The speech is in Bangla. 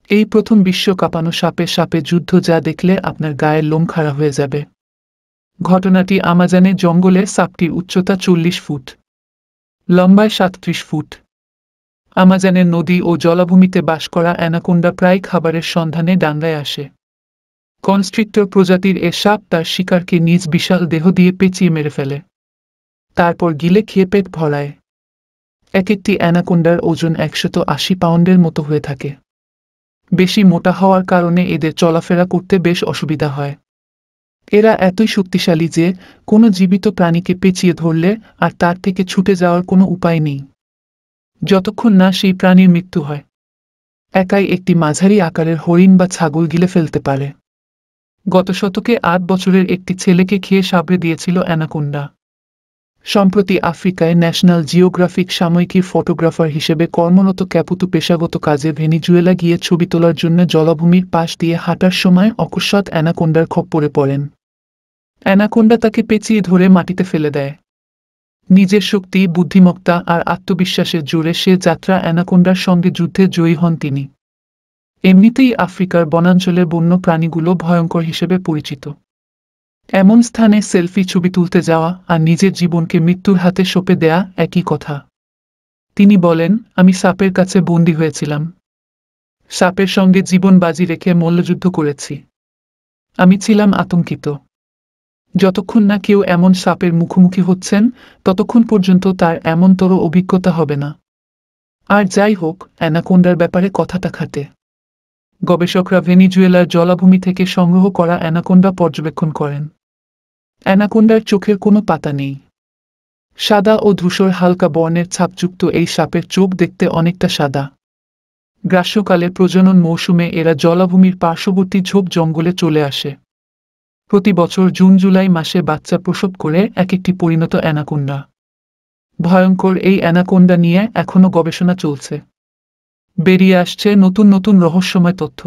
এই প্রথম বিশ্ব কাঁপানো সাপে সাপে যুদ্ধ, যা দেখলে আপনার গায়ের লোম খাড়া হয়ে যাবে। ঘটনাটি আমাজনের জঙ্গলে। সাপটির উচ্চতা 40 ফুট, লম্বায় 37 ফুট। আমাজনের নদী ও জলাভূমিতে বাস করা অ্যানাকোন্ডা প্রায় খাবারের সন্ধানে ডাঙায় আসে। কনস্ট্রিক্টর প্রজাতির এ সাপ তার শিকারকে নিজ বিশাল দেহ দিয়ে পেঁচিয়ে মেরে ফেলে, তারপর গিলে খেয়ে পেট ভরায়। এক একটি অ্যানাকোন্ডার ওজন 180 পাউন্ডের মতো হয়ে থাকে। বেশি মোটা হওয়ার কারণে এদের চলাফেরা করতে বেশ অসুবিধা হয়। এরা এতই শক্তিশালী যে কোনো জীবিত প্রাণীকে পেঁচিয়ে ধরলে আর তার থেকে ছুটে যাওয়ার কোনো উপায় নেই, যতক্ষণ না সেই প্রাণীর মৃত্যু হয়। একাই একটি মাঝারি আকারের হরিণ বা ছাগল গিলে ফেলতে পারে। গত শতকে 8 বছরের একটি ছেলেকে খেয়ে সাবড়ে দিয়েছিল অ্যানাকোন্ডা। সম্প্রতি আফ্রিকায় ন্যাশনাল জিওগ্রাফিক সাময়িকীর ফটোগ্রাফার হিসেবে কর্মরত ক্যাপুতু পেশাগত কাজে ভেনিজুয়েলা গিয়ে ছবি তোলার জন্য জলাভূমির পাশ দিয়ে হাঁটার সময় অকস্মাৎ অ্যানাকোন্ডার খপ্পরে পড়েন। অ্যানাকোন্ডা তাকে পেঁচিয়ে ধরে মাটিতে ফেলে দেয়। নিজের শক্তি, বুদ্ধিমত্তা আর আত্মবিশ্বাসের জোরে সে যাত্রা অ্যানাকোন্ডার সঙ্গে যুদ্ধে জয়ী হন তিনি। এমনিতেই আফ্রিকার বনাঞ্চলের বন্য প্রাণীগুলো ভয়ঙ্কর হিসেবে পরিচিত। এমন স্থানে সেলফি ছবি তুলতে যাওয়া আর নিজের জীবনকে মৃত্যুর হাতে সঁপে দেয়া একই কথা। তিনি বলেন, আমি সাপের কাছে বন্দী হয়েছিলাম। সাপের সঙ্গে জীবন বাজি রেখে মল্লযুদ্ধ করেছি। আমি ছিলাম আতঙ্কিত। যতক্ষণ না কেউ এমন সাপের মুখোমুখি হচ্ছেন, ততক্ষণ পর্যন্ত তার এমনতর অভিজ্ঞতা হবে না। আর যাই হোক, অ্যানাকোন্ডার ব্যাপারে কথাটা খাটে। গবেষকরা ভেনিজুয়েলার জলাভূমি থেকে সংগ্রহ করা অ্যানাকোন্ডা পর্যবেক্ষণ করেন। অ্যানাকোন্ডার চোখের কোনো পাতা নেই। সাদা ও ধূসর হালকা বর্ণের ছাপযুক্ত এই সাপের চোখ দেখতে অনেকটা সাদা। গ্রাস্যকালে প্রজনন মৌসুমে এরা জলাভূমির পার্শ্ববর্তী ঝোপ জঙ্গলে চলে আসে। প্রতি বছর জুন জুলাই মাসে বাচ্চা প্রসব করে এক একটি পরিণত অ্যানাকোন্ডা। ভয়ঙ্কর এই অ্যানাকোন্ডা নিয়ে এখনও গবেষণা চলছে। বেরিয়ে আসছে নতুন নতুন রহস্যময় তথ্য।